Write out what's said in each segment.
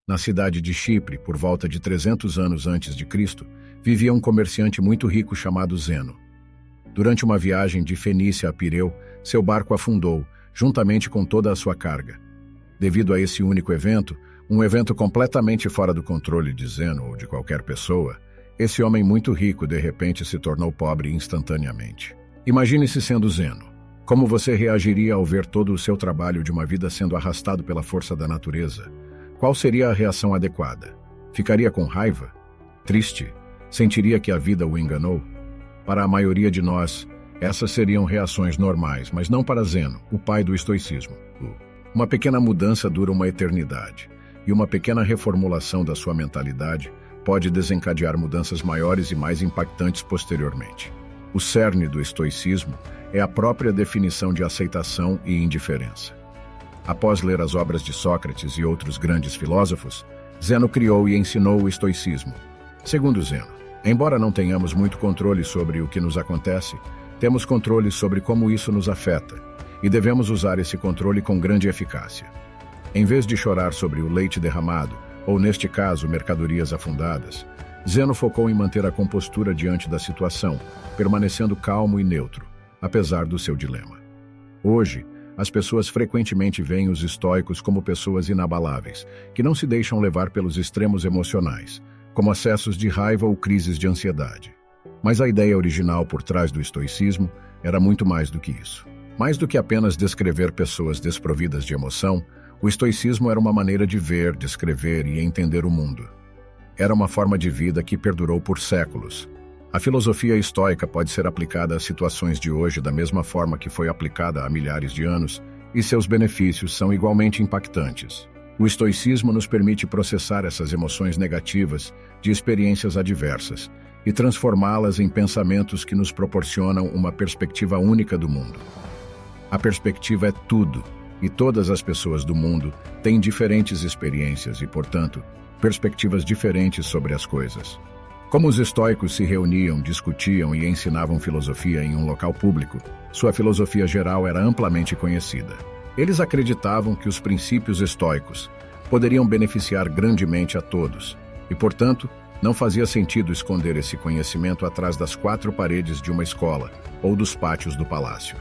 Na cidade de Chipre, por volta de 300 anos antes de Cristo, vivia um comerciante muito rico chamado Zeno. Durante uma viagem de Fenícia a Pireu, seu barco afundou, juntamente com toda a sua carga. Devido a esse único evento, um evento completamente fora do controle de Zeno ou de qualquer pessoa, esse homem muito rico de repente se tornou pobre instantaneamente. Imagine-se sendo Zeno. Como você reagiria ao ver todo o seu trabalho de uma vida sendo arrastado pela força da natureza? Qual seria a reação adequada? Ficaria com raiva? Triste? Sentiria que a vida o enganou? Para a maioria de nós, essas seriam reações normais, mas não para Zeno, o pai do estoicismo. Uma pequena mudança dura uma eternidade, e uma pequena reformulação da sua mentalidade pode desencadear mudanças maiores e mais impactantes posteriormente. O cerne do estoicismo é a própria definição de aceitação e indiferença. Após ler as obras de Sócrates e outros grandes filósofos, Zeno criou e ensinou o estoicismo. Segundo Zeno, embora não tenhamos muito controle sobre o que nos acontece, temos controle sobre como isso nos afeta, e devemos usar esse controle com grande eficácia. Em vez de chorar sobre o leite derramado, ou neste caso, mercadorias afundadas, Zeno focou em manter a compostura diante da situação, permanecendo calmo e neutro, apesar do seu dilema. Hoje, as pessoas frequentemente veem os estoicos como pessoas inabaláveis, que não se deixam levar pelos extremos emocionais, como acessos de raiva ou crises de ansiedade. Mas a ideia original por trás do estoicismo era muito mais do que isso. Mais do que apenas descrever pessoas desprovidas de emoção, o estoicismo era uma maneira de ver, descrever e entender o mundo. Era uma forma de vida que perdurou por séculos. A filosofia estoica pode ser aplicada às situações de hoje da mesma forma que foi aplicada há milhares de anos, e seus benefícios são igualmente impactantes. O estoicismo nos permite processar essas emoções negativas de experiências adversas e transformá-las em pensamentos que nos proporcionam uma perspectiva única do mundo. A perspectiva é tudo, e todas as pessoas do mundo têm diferentes experiências e, portanto, perspectivas diferentes sobre as coisas. Como os estoicos se reuniam, discutiam e ensinavam filosofia em um local público, sua filosofia geral era amplamente conhecida. Eles acreditavam que os princípios estoicos poderiam beneficiar grandemente a todos, e, portanto, não fazia sentido esconder esse conhecimento atrás das quatro paredes de uma escola ou dos pátios do palácio.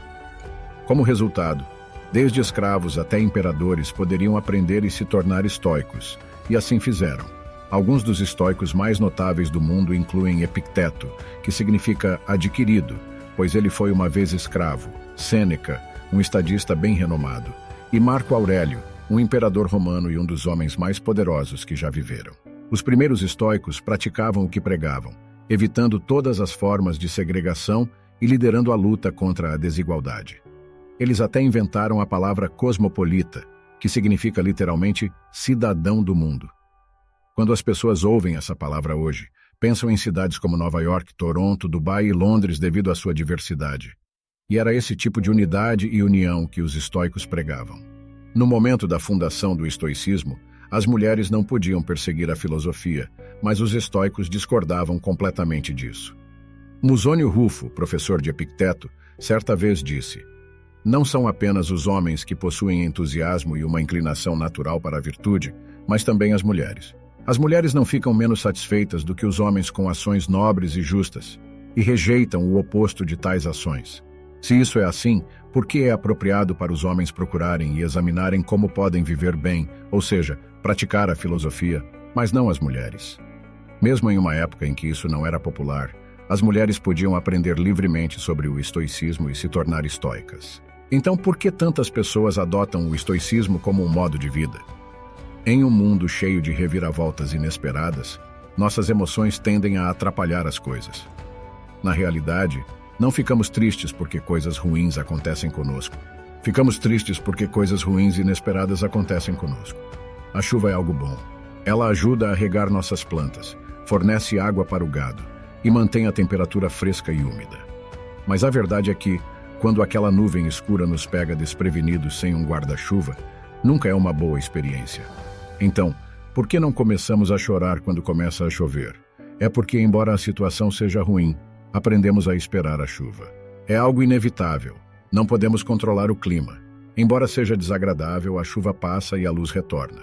Como resultado, desde escravos até imperadores poderiam aprender e se tornar estoicos, e assim fizeram. Alguns dos estoicos mais notáveis do mundo incluem Epicteto, que significa adquirido, pois ele foi uma vez escravo, Sêneca, um estadista bem renomado, e Marco Aurélio, um imperador romano e um dos homens mais poderosos que já viveram. Os primeiros estoicos praticavam o que pregavam, evitando todas as formas de segregação e liderando a luta contra a desigualdade. Eles até inventaram a palavra cosmopolita, que significa literalmente cidadão do mundo. Quando as pessoas ouvem essa palavra hoje, pensam em cidades como Nova York, Toronto, Dubai e Londres devido à sua diversidade. E era esse tipo de unidade e união que os estoicos pregavam. No momento da fundação do estoicismo, as mulheres não podiam perseguir a filosofia, mas os estoicos discordavam completamente disso. Musônio Rufo, professor de Epicteto, certa vez disse: "Não são apenas os homens que possuem entusiasmo e uma inclinação natural para a virtude, mas também as mulheres. As mulheres não ficam menos satisfeitas do que os homens com ações nobres e justas, e rejeitam o oposto de tais ações. Se isso é assim, por que é apropriado para os homens procurarem e examinarem como podem viver bem, ou seja, praticar a filosofia, mas não as mulheres?" Mesmo em uma época em que isso não era popular, as mulheres podiam aprender livremente sobre o estoicismo e se tornar estoicas. Então, por que tantas pessoas adotam o estoicismo como um modo de vida? Em um mundo cheio de reviravoltas inesperadas, nossas emoções tendem a atrapalhar as coisas. Na realidade, não ficamos tristes porque coisas ruins acontecem conosco. Ficamos tristes porque coisas ruins e inesperadas acontecem conosco. A chuva é algo bom. Ela ajuda a regar nossas plantas, fornece água para o gado e mantém a temperatura fresca e úmida. Mas a verdade é que, quando aquela nuvem escura nos pega desprevenidos sem um guarda-chuva, nunca é uma boa experiência. Então, por que não começamos a chorar quando começa a chover? É porque, embora a situação seja ruim, aprendemos a esperar a chuva. É algo inevitável. Não podemos controlar o clima. Embora seja desagradável, a chuva passa e a luz retorna.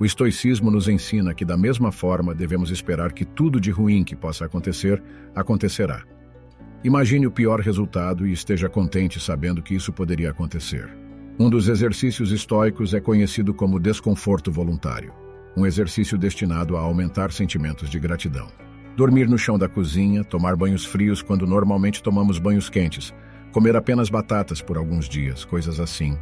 O estoicismo nos ensina que, da mesma forma, devemos esperar que tudo de ruim que possa acontecer, acontecerá. Imagine o pior resultado e esteja contente sabendo que isso poderia acontecer. Um dos exercícios estoicos é conhecido como desconforto voluntário, um exercício destinado a aumentar sentimentos de gratidão. Dormir no chão da cozinha, tomar banhos frios quando normalmente tomamos banhos quentes, comer apenas batatas por alguns dias, coisas assim.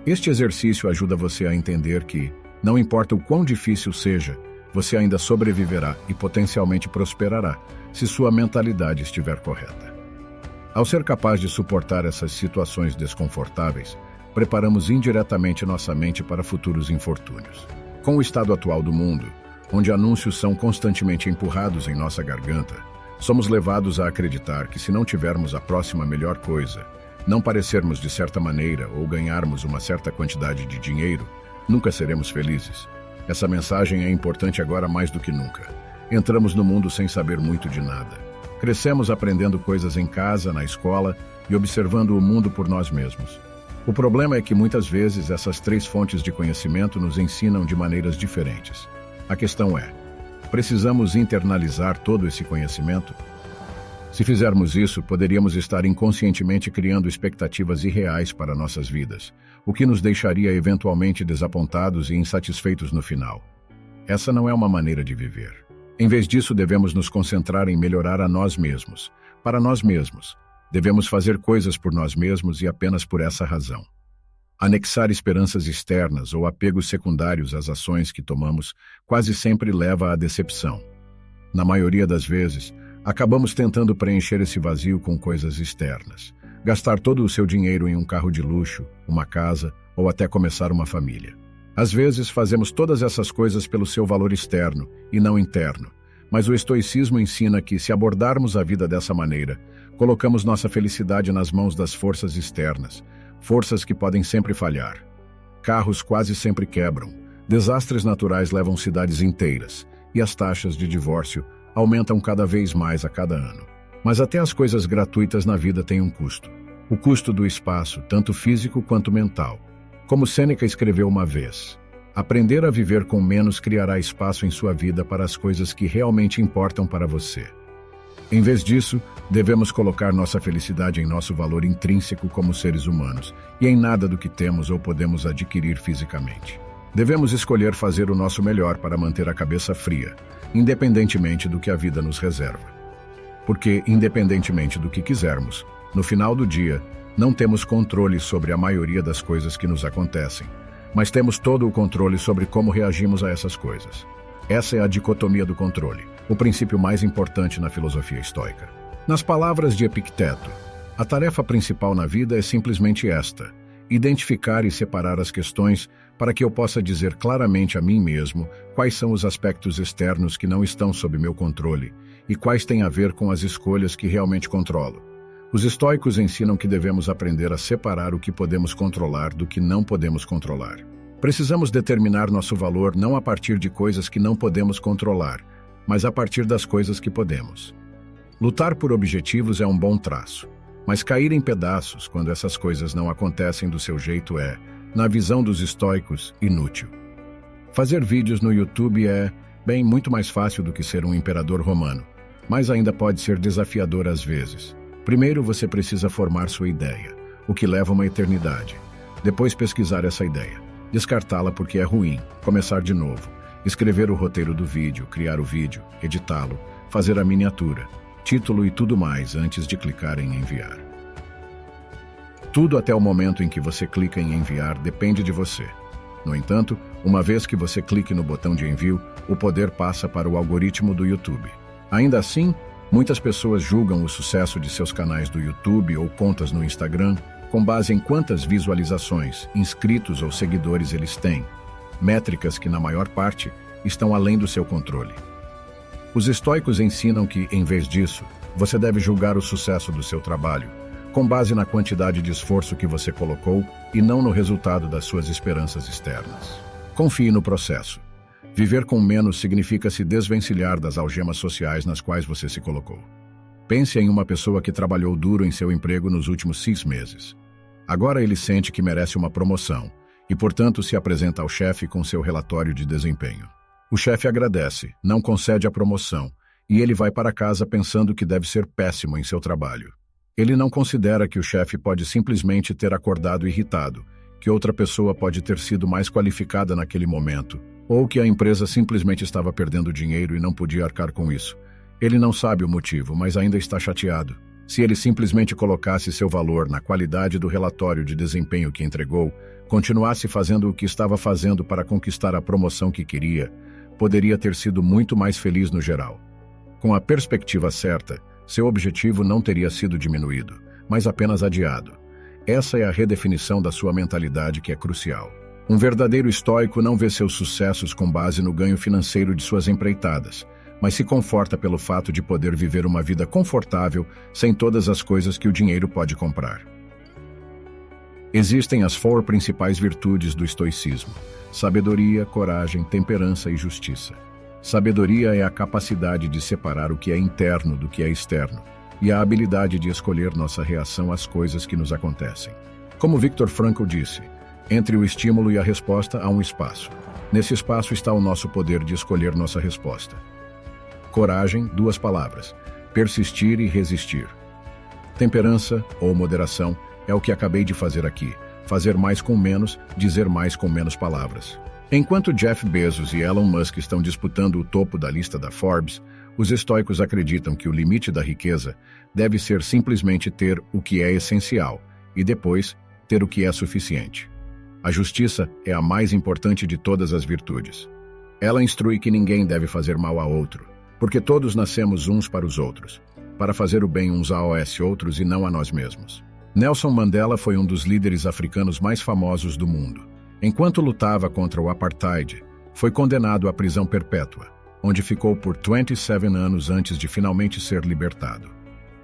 Este exercício ajuda você a entender que, não importa o quão difícil seja, você ainda sobreviverá e potencialmente prosperará, se sua mentalidade estiver correta. Ao ser capaz de suportar essas situações desconfortáveis, preparamos indiretamente nossa mente para futuros infortúnios. Com o estado atual do mundo, onde anúncios são constantemente empurrados em nossa garganta, somos levados a acreditar que se não tivermos a próxima melhor coisa, não parecermos de certa maneira ou ganharmos uma certa quantidade de dinheiro, nunca seremos felizes. Essa mensagem é importante agora mais do que nunca. Entramos no mundo sem saber muito de nada. Crescemos aprendendo coisas em casa, na escola e observando o mundo por nós mesmos. O problema é que muitas vezes essas três fontes de conhecimento nos ensinam de maneiras diferentes. A questão é, precisamos internalizar todo esse conhecimento? Se fizermos isso, poderíamos estar inconscientemente criando expectativas irreais para nossas vidas, o que nos deixaria eventualmente desapontados e insatisfeitos no final. Essa não é uma maneira de viver. Em vez disso, devemos nos concentrar em melhorar a nós mesmos. Para nós mesmos, devemos fazer coisas por nós mesmos e apenas por essa razão. Anexar esperanças externas ou apegos secundários às ações que tomamos quase sempre leva à decepção. Na maioria das vezes, acabamos tentando preencher esse vazio com coisas externas. Gastar todo o seu dinheiro em um carro de luxo, uma casa ou até começar uma família. Às vezes fazemos todas essas coisas pelo seu valor externo e não interno, mas o estoicismo ensina que, se abordarmos a vida dessa maneira, colocamos nossa felicidade nas mãos das forças externas, forças que podem sempre falhar. Carros quase sempre quebram, desastres naturais levam cidades inteiras, e as taxas de divórcio aumentam cada vez mais a cada ano. Mas até as coisas gratuitas na vida têm um custo. O custo do espaço, tanto físico quanto mental. Como Sêneca escreveu uma vez, aprender a viver com menos criará espaço em sua vida para as coisas que realmente importam para você. Em vez disso, devemos colocar nossa felicidade em nosso valor intrínseco como seres humanos e em nada do que temos ou podemos adquirir fisicamente. Devemos escolher fazer o nosso melhor para manter a cabeça fria, independentemente do que a vida nos reserva. Porque, independentemente do que quisermos, no final do dia, não temos controle sobre a maioria das coisas que nos acontecem, mas temos todo o controle sobre como reagimos a essas coisas. Essa é a dicotomia do controle, o princípio mais importante na filosofia estoica. Nas palavras de Epicteto, a tarefa principal na vida é simplesmente esta: identificar e separar as questões para que eu possa dizer claramente a mim mesmo quais são os aspectos externos que não estão sob meu controle e quais têm a ver com as escolhas que realmente controlo. Os estoicos ensinam que devemos aprender a separar o que podemos controlar do que não podemos controlar. Precisamos determinar nosso valor não a partir de coisas que não podemos controlar, mas a partir das coisas que podemos. Lutar por objetivos é um bom traço, mas cair em pedaços quando essas coisas não acontecem do seu jeito é, na visão dos estoicos, inútil. Fazer vídeos no YouTube é, bem, muito mais fácil do que ser um imperador romano, mas ainda pode ser desafiador às vezes. Primeiro você precisa formar sua ideia, o que leva uma eternidade. Depois pesquisar essa ideia, descartá-la porque é ruim, começar de novo, escrever o roteiro do vídeo, criar o vídeo, editá-lo, fazer a miniatura, título e tudo mais antes de clicar em enviar. Tudo até o momento em que você clica em enviar depende de você. No entanto, uma vez que você clique no botão de envio, o poder passa para o algoritmo do YouTube. Ainda assim, muitas pessoas julgam o sucesso de seus canais do YouTube ou contas no Instagram com base em quantas visualizações, inscritos ou seguidores eles têm, métricas que, na maior parte, estão além do seu controle. Os estoicos ensinam que, em vez disso, você deve julgar o sucesso do seu trabalho, com base na quantidade de esforço que você colocou e não no resultado das suas esperanças externas. Confie no processo. Viver com menos significa se desvencilhar das algemas sociais nas quais você se colocou. Pense em uma pessoa que trabalhou duro em seu emprego nos últimos 6 meses. Agora ele sente que merece uma promoção, e, portanto, se apresenta ao chefe com seu relatório de desempenho. O chefe agradece, não concede a promoção, e ele vai para casa pensando que deve ser péssimo em seu trabalho. Ele não considera que o chefe pode simplesmente ter acordado irritado, que outra pessoa pode ter sido mais qualificada naquele momento, ou que a empresa simplesmente estava perdendo dinheiro e não podia arcar com isso. Ele não sabe o motivo, mas ainda está chateado. Se ele simplesmente colocasse seu valor na qualidade do relatório de desempenho que entregou, continuasse fazendo o que estava fazendo para conquistar a promoção que queria, poderia ter sido muito mais feliz no geral. Com a perspectiva certa, seu objetivo não teria sido diminuído, mas apenas adiado. Essa é a redefinição da sua mentalidade que é crucial. Um verdadeiro estoico não vê seus sucessos com base no ganho financeiro de suas empreitadas, mas se conforta pelo fato de poder viver uma vida confortável sem todas as coisas que o dinheiro pode comprar. Existem as 4 principais virtudes do estoicismo: sabedoria, coragem, temperança e justiça. Sabedoria é a capacidade de separar o que é interno do que é externo, e a habilidade de escolher nossa reação às coisas que nos acontecem. Como Viktor Frankl disse, entre o estímulo e a resposta há um espaço. Nesse espaço está o nosso poder de escolher nossa resposta. Coragem, 2 palavras: persistir e resistir. Temperança, ou moderação, é o que acabei de fazer aqui: fazer mais com menos, dizer mais com menos palavras. Enquanto Jeff Bezos e Elon Musk estão disputando o topo da lista da Forbes, os estoicos acreditam que o limite da riqueza deve ser simplesmente ter o que é essencial e depois ter o que é suficiente. A justiça é a mais importante de todas as virtudes. Ela instrui que ninguém deve fazer mal a outro, porque todos nascemos uns para os outros, para fazer o bem uns aos outros e não a nós mesmos. Nelson Mandela foi um dos líderes africanos mais famosos do mundo. Enquanto lutava contra o apartheid, foi condenado à prisão perpétua, onde ficou por 27 anos antes de finalmente ser libertado.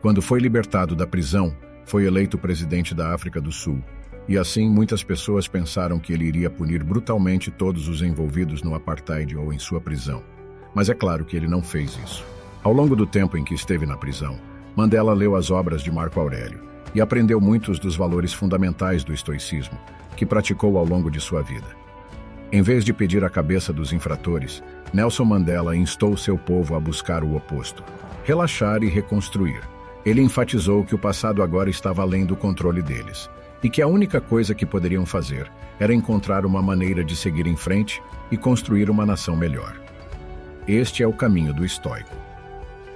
Quando foi libertado da prisão, foi eleito presidente da África do Sul, e assim muitas pessoas pensaram que ele iria punir brutalmente todos os envolvidos no apartheid ou em sua prisão. Mas é claro que ele não fez isso. Ao longo do tempo em que esteve na prisão, Mandela leu as obras de Marco Aurélio e aprendeu muitos dos valores fundamentais do estoicismo, que praticou ao longo de sua vida. Em vez de pedir a cabeça dos infratores, Nelson Mandela instou seu povo a buscar o oposto: relaxar e reconstruir. Ele enfatizou que o passado agora estava além do controle deles, e que a única coisa que poderiam fazer era encontrar uma maneira de seguir em frente e construir uma nação melhor. Este é o caminho do estoico.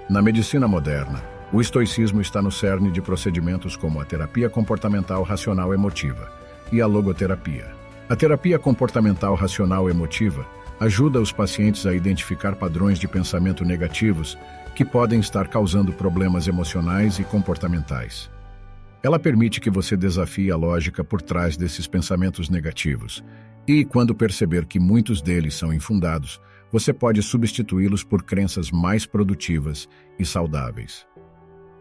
Na medicina moderna, o estoicismo está no cerne de procedimentos como a terapia comportamental racional emotiva e a logoterapia. A terapia comportamental racional emotiva ajuda os pacientes a identificar padrões de pensamento negativos que podem estar causando problemas emocionais e comportamentais. Ela permite que você desafie a lógica por trás desses pensamentos negativos e, quando perceber que muitos deles são infundados, você pode substituí-los por crenças mais produtivas e saudáveis.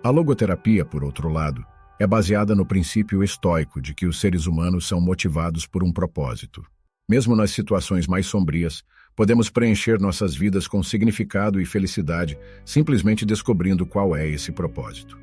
A logoterapia, por outro lado, é baseada no princípio estoico de que os seres humanos são motivados por um propósito. Mesmo nas situações mais sombrias, podemos preencher nossas vidas com significado e felicidade simplesmente descobrindo qual é esse propósito.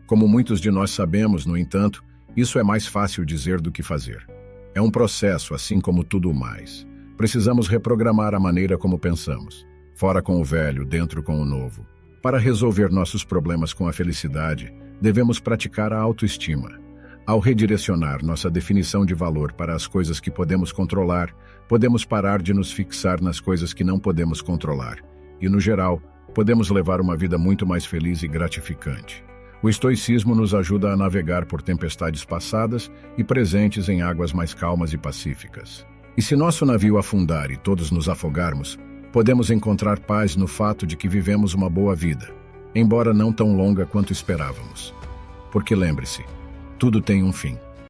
Como muitos de nós sabemos, no entanto, isso é mais fácil dizer do que fazer. É um processo, assim como tudo mais. Precisamos reprogramar a maneira como pensamos. Fora com o velho, dentro com o novo. Para resolver nossos problemas com a felicidade, devemos praticar a autoestima. Ao redirecionar nossa definição de valor para as coisas que podemos controlar, podemos parar de nos fixar nas coisas que não podemos controlar. E, no geral, podemos levar uma vida muito mais feliz e gratificante. O estoicismo nos ajuda a navegar por tempestades passadas e presentes em águas mais calmas e pacíficas. E se nosso navio afundar e todos nos afogarmos, podemos encontrar paz no fato de que vivemos uma boa vida, embora não tão longa quanto esperávamos. Porque lembre-se, tudo tem um fim.